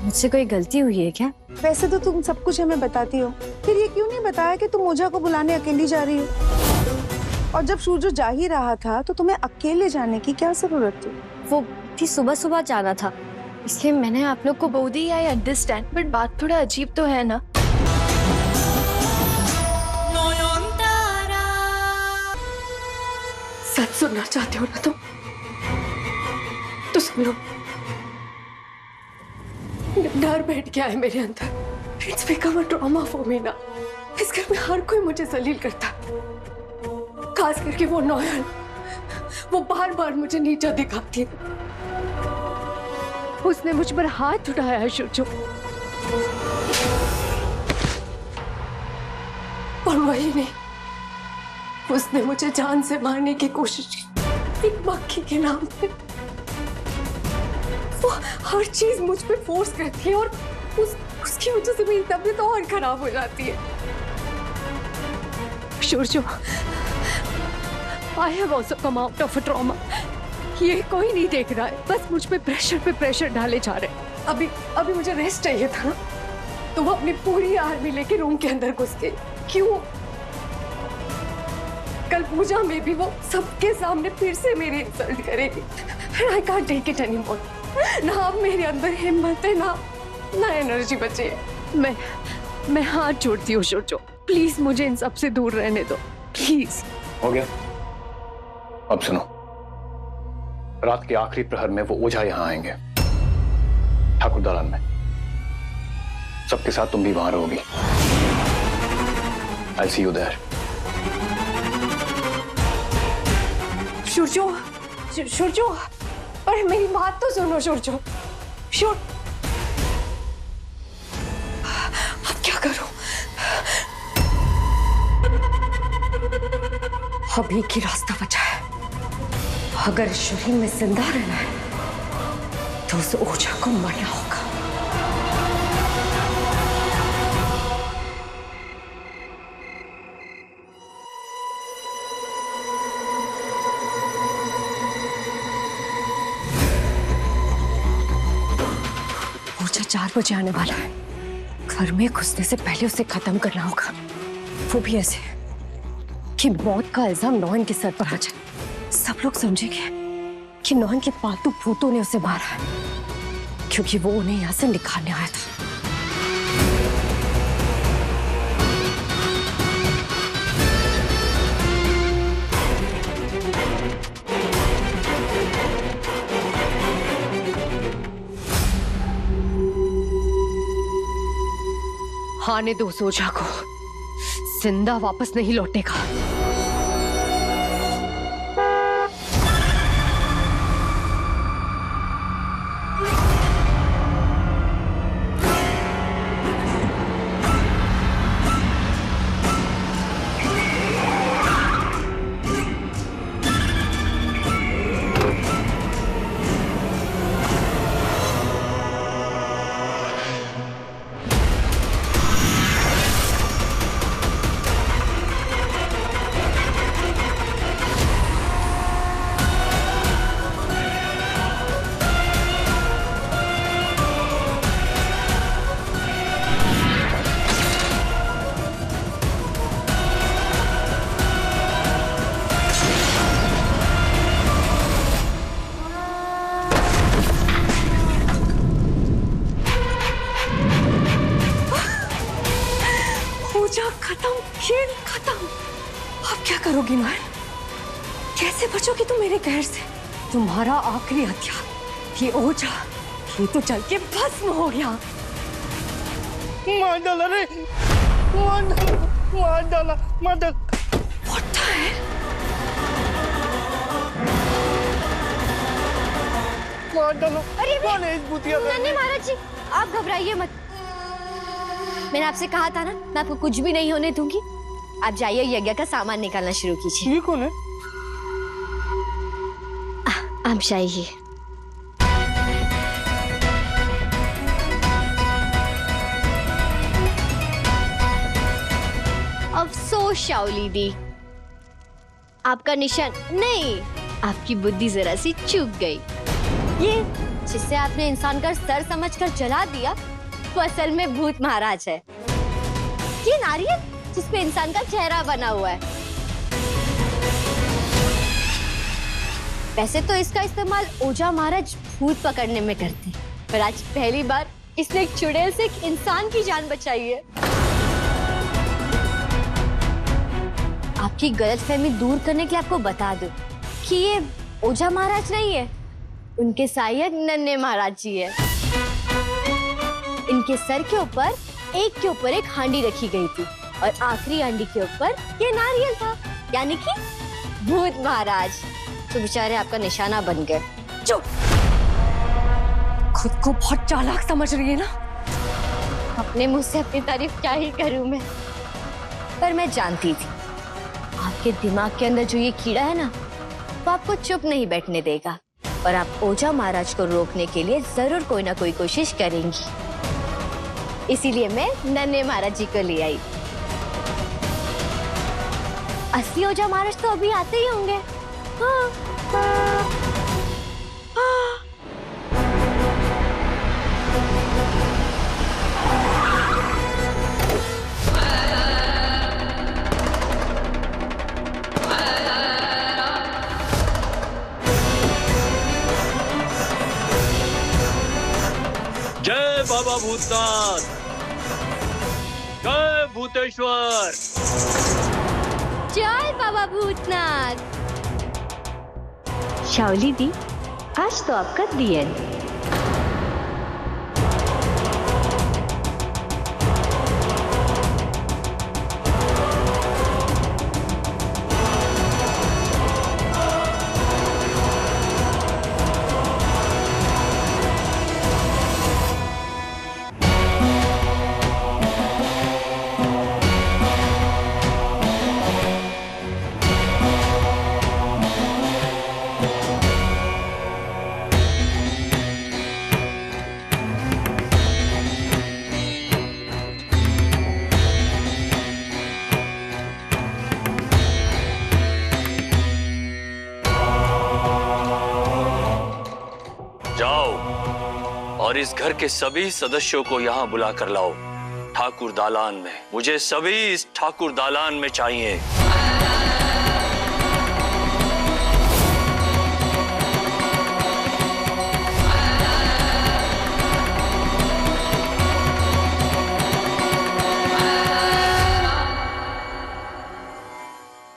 मुझसे कोई गलती हुई है क्या? वैसे तो तुम सब कुछ हमें बताती हो, फिर ये क्यों नहीं बताया कि तुम ओझा को बुलाने अकेली जा रही हो? और जब सूरज जा ही रहा था तो तुम्हें अकेले जाने की क्या जरूरत थी? वो भी सुबह सुबह जाना था, इसलिए मैंने आप लोग को बोधी आई अंडरस्टैंड, बट बात थोड़ा अजीब तो है ना। सच सुनना चाहते हो ना तुम? तो सुनो। डर बैठ गया है मेरे अंदर। It's become a trauma for me ना। इस घर में हर कोई मुझे जलील करता, खास करके वो नौयन। वो बार बार मुझे नीचा दिखाती है। उसने मुझ पर हाथ उठाया है शुचो, और वही नहीं, उसने मुझे जान से मारने की कोशिश की, एक मक्खी के नाम पे। वो हर चीज मुझ पे फोर्स करती है और उसकी वजह से मेरी तबीयत और खराब हो जाती है। शुचो, I have also come out of a trauma. ये कोई नहीं देख रहा है, बस मुझ पे प्रेशर डाले जा रहे हैं। अभी मुझे रेस्ट चाहिए था, तो वो अपनी पूरी आर्मी लेके रूम के अंदर घुस गई। क्यों? कल पूजा में भी वो सबके सामने फिर से मेरी इंसल्ट करेगी। I can't take it anymore. ना अब मेरे अंदर हिम्मत है, ना एनर्जी बची है। मैं हाथ जोड़ती हूँ शुचो, प्लीज मुझे इन सब से दूर रहने दो, प्लीज। हो गया? अब सुनो, रात के आखिरी प्रहर में वो ओझा यहां आएंगे, ठाकुर दालान में। सबके साथ तुम भी वहां रहोगी। I'll see you there. शुचो, अरे मेरी बात तो सुनो शुचो। अब क्या करूं? अब एक ही रास्ता बचा है। अगर शरीर में जिंदा रहना है तो उस ओझा को मरना होगा। ओझा 4 बजे आने वाला है। घर में घुसने से पहले उसे खत्म करना होगा, वो भी ऐसे कि मौत का इल्जाम नौयन के सर पर आ जाए। सब लोग समझेंगे कि नौयन के पालतू भूतों ने उसे मारा है, क्योंकि वो उन्हें यहाँ से निकालने आया था। आने दो उस ओझा को, जिंदा वापस नहीं लौटेगा। खत्म, खेल खत्म। अब क्या करोगी नौयन? कैसे बचोगी तुम मेरे कहर से? तुम्हारा आखिरी हथियार ये ओझा, ये तो चल के भस्म हो गया। मार डाला रे, मार डाला। What the hell? मार डाला। अरे कौन है इस भूतिया? नन्हे महाराज जी, आप घबराइए मत। मैंने आपसे कहा था ना, मैं आपको कुछ भी नहीं होने दूंगी। आप जाइए, यज्ञ का सामान निकालना शुरू कीजिए। ये कौन है? आप जाइए। अफसोस शाओली दी, आपका निशान नहीं, आपकी बुद्धि जरा सी चूक गई। जिससे आपने इंसान का सर समझकर जला दिया वो असल में भूत महाराज है। ये नारियल जिसपे इंसान का चेहरा बना हुआ है। वैसे तो इसका इस्तेमाल ओझा महाराज भूत पकड़ने में करते हैं, पर आज पहली बार इसने एक चुड़ैल से एक इंसान की जान बचाई है। आपकी गलतफहमी दूर करने के लिए आपको बता दूं कि ये ओझा महाराज नहीं है, उनके सहायक नन्हे महाराज जी है। इनके सर के ऊपर एक हांडी रखी गई थी और आखिरी हांडी के ऊपर ये नारियल था, यानी कि भूत महाराज, तो बेचारे आपका निशाना बन गए। चुप! खुद को बहुत चालाक समझ रही है ना? अपने मुंह से अपनी तारीफ क्या ही करूं मैं, पर मैं जानती थी आपके दिमाग के अंदर जो ये कीड़ा है ना, वो आपको चुप नहीं बैठने देगा और आप ओझा महाराज को रोकने के लिए जरूर कोई ना कोई कोशिश करेंगी। इसीलिए मैं नन्हे महाराज जी को ले आई। असली ओझा महाराज तो अभी आते ही होंगे। जय बाबा भूतनाथ, जय भूतेश्वर। जय बाबा भूतनाथ। शाओली दी, आज तो आपका दिन। और इस घर के सभी सदस्यों को यहाँ बुला कर लाओ ठाकुर दालान में। मुझे सभी इस ठाकुर दालान में चाहिए।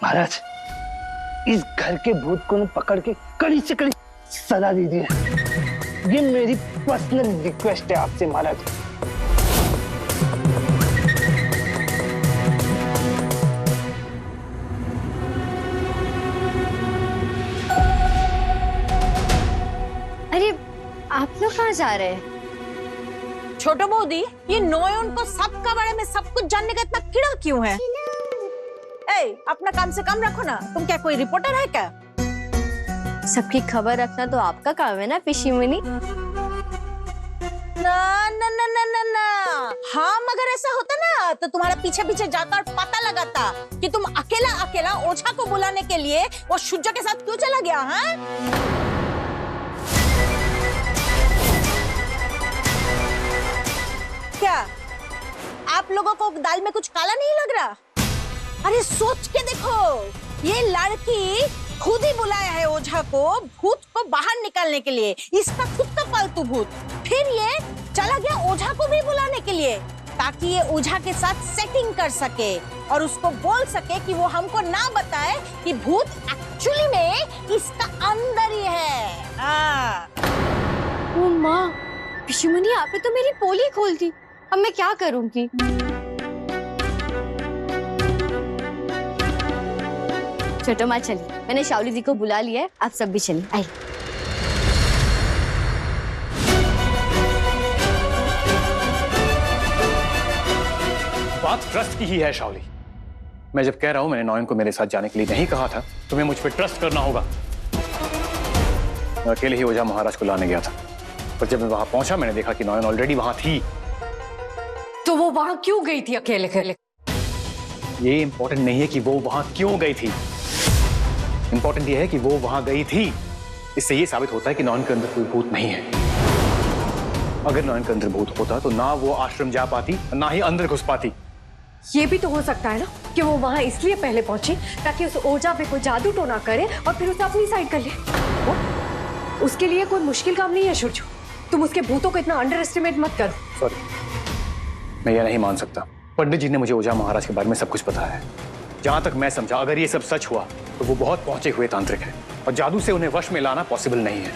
महाराज, इस घर के भूत को पकड़ के कड़ी से कड़ी सजा दीजिए। ये मेरी पर्सनल रिक्वेस्ट है आपसे महाराज। अरे आप लोग कहाँ जा रहे हैं? छोटो बौदी, ये नोयन को सबका बारे में सब कुछ जानने का इतना कीड़ा क्यों है? अपना काम से काम रखो ना। तुम क्या कोई रिपोर्टर है क्या? सबकी खबर रखना तो आपका काम है ना पिशी मुनि। ना ना ना ना ना ना, हम अगर ऐसा होता ना तो तुम्हारा पीछे पीछे जाता और पता लगाता कि तुम अकेला अकेला ओझा को बुलाने के लिए वो शुजा के साथ क्यों चला गया। हाँ, क्या आप लोगों को दाल में कुछ काला नहीं लग रहा? अरे सोच के देखो, ये लड़की खुद ही बुलाया है ओझा को भूत को बाहर निकालने के लिए, इसका खुद का पालतू भूत। फिर ये चला गया ओझा को भी बुलाने के लिए ताकि ये ओझा के साथ सेटिंग कर सके और उसको बोल सके कि वो हमको ना बताए कि भूत एक्चुअली में इसका अंदर ही है। ओ माँ, पिशी मुनि आपने तो मेरी पोल ही खोल दी। अब मैं क्या करूंगी? छोटो माँ चलिए, मैंने शाओली दी को बुला लिया है, आप सब भी चलिए। आइए। बात ट्रस्ट की ही है शाओली। मैं जब कह रहा हूं मैंने नॉयन को मेरे साथ जाने के लिए नहीं कहा था, तुम्हें मुझ पर ट्रस्ट करना होगा। मैं अकेले ही ओझा महाराज को लाने गया था, पर जब मैं वहां पहुंचा मैंने देखा कि नॉयन ऑलरेडी वहां थी। तो वो वहां क्यों गई थी अकेले अकेले? ये इंपॉर्टेंट नहीं है कि वो वहां क्यों गई थी, इंपॉर्टेंट ये है कि वो वहां गई थी। इससे ये साबित होता है कि नॉयन के अंदर कोई भूत नहीं है। अगर नयन के अंदर भूत होता तो ना वो आश्रम जा पाती, ना ही अंदर घुस पाती। ये भी तो हो सकता है ना कि वो वहां इसलिए पहले पहुंची ताकि उस ओझा पे कोई जादू टोना करे और फिर उसे अपनी साइड कर ले। उसके लिए कोई मुश्किल काम नहीं है सूरज। तुम उसके भूतों को इतना अंडर एस्टिमेट मत करो। सॉरी, मैं ये नहीं मान सकता। पंडित जी ने मुझे ओझा महाराज के बारे में सब कुछ बताया है। जहां तक मैं समझा, अगर ये सब सच हुआ तो वो बहुत पहुंचे हुए तांत्रिक है और जादू से उन्हें वश में लाना पॉसिबल नहीं है।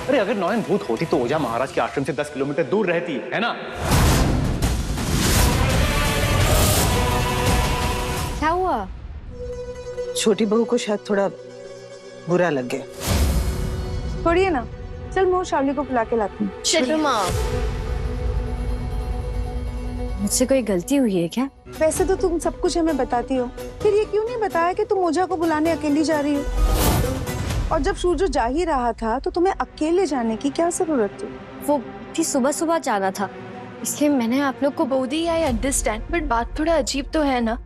अरे अगर नयन भूत होती तो ओझा महाराज के आश्रम से 10 किलोमीटर दूर रहती, है ना? क्या हुआ? छोटी बहू को शायद थोड़ा बुरा लग गया। छोड़िए ना, चल मैं शावली को बुला के लाती हूँ। चलो माँ। मुझसे कोई गलती हुई है क्या? वैसे तो तुम सब कुछ हमें बताती हो, फिर ये क्यों नहीं बताया कि तुम ओझा को बुलाने अकेली जा रही हो? और जब सूरज जा ही रहा था तो तुम्हें अकेले जाने की क्या जरूरत थी? वो थी सुबह सुबह जाना था, इसलिए मैंने आप लोग को बोल दी। आई अंडरस्टैंड, बट बात थोड़ा अजीब तो है ना।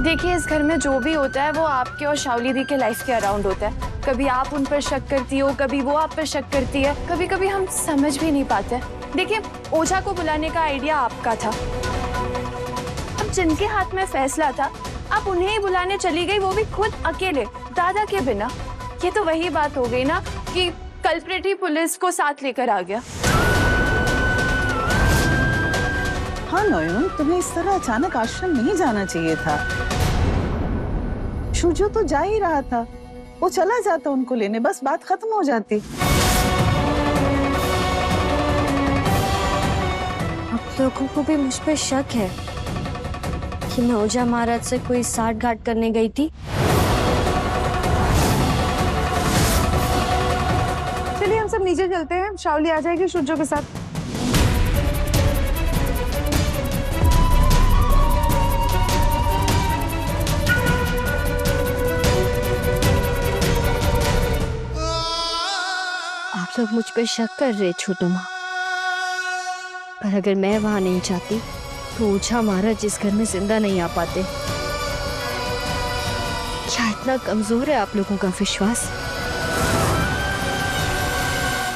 देखिए, इस घर में जो भी होता है वो आपके और शावली दी के लाइफ के अराउंड होता है। कभी आप उन पर शक करती हो, कभी वो आप पर शक करती है, कभी कभी हम समझ भी नहीं पाते। देखिए, ओझा को बुलाने का आइडिया आपका था। अब जिनके हाथ में फैसला था, आप उन्हें ही बुलाने चली गई, वो भी खुद अकेले, दादा के बिना। ये तो वही बात हो गई ना कि कल्प्रिट ही पुलिस को साथ लेकर आ गया। हाँ नयन, तुम्हें इस तरह अचानक आश्रम नहीं जाना चाहिए था। शुजो तो जा ही रहा था, वो चला जाता उनको लेने, बस बात खत्म हो जाती। आप लोगों को भी मुझ पे शक है कि मैं ओझा महाराज से कोई साठ गांठ करने गई थी? चलिए हम सब नीचे चलते हैं, शावली आ जाएगी सूरजो के साथ। आप लोग मुझ पे शक कर रहे छोटू माँ, पर अगर मैं वहां नहीं जाती तो ओझा महाराज जिस घर में जिंदा नहीं आ पाते। क्या इतना कमजोर है आप लोगों का विश्वास?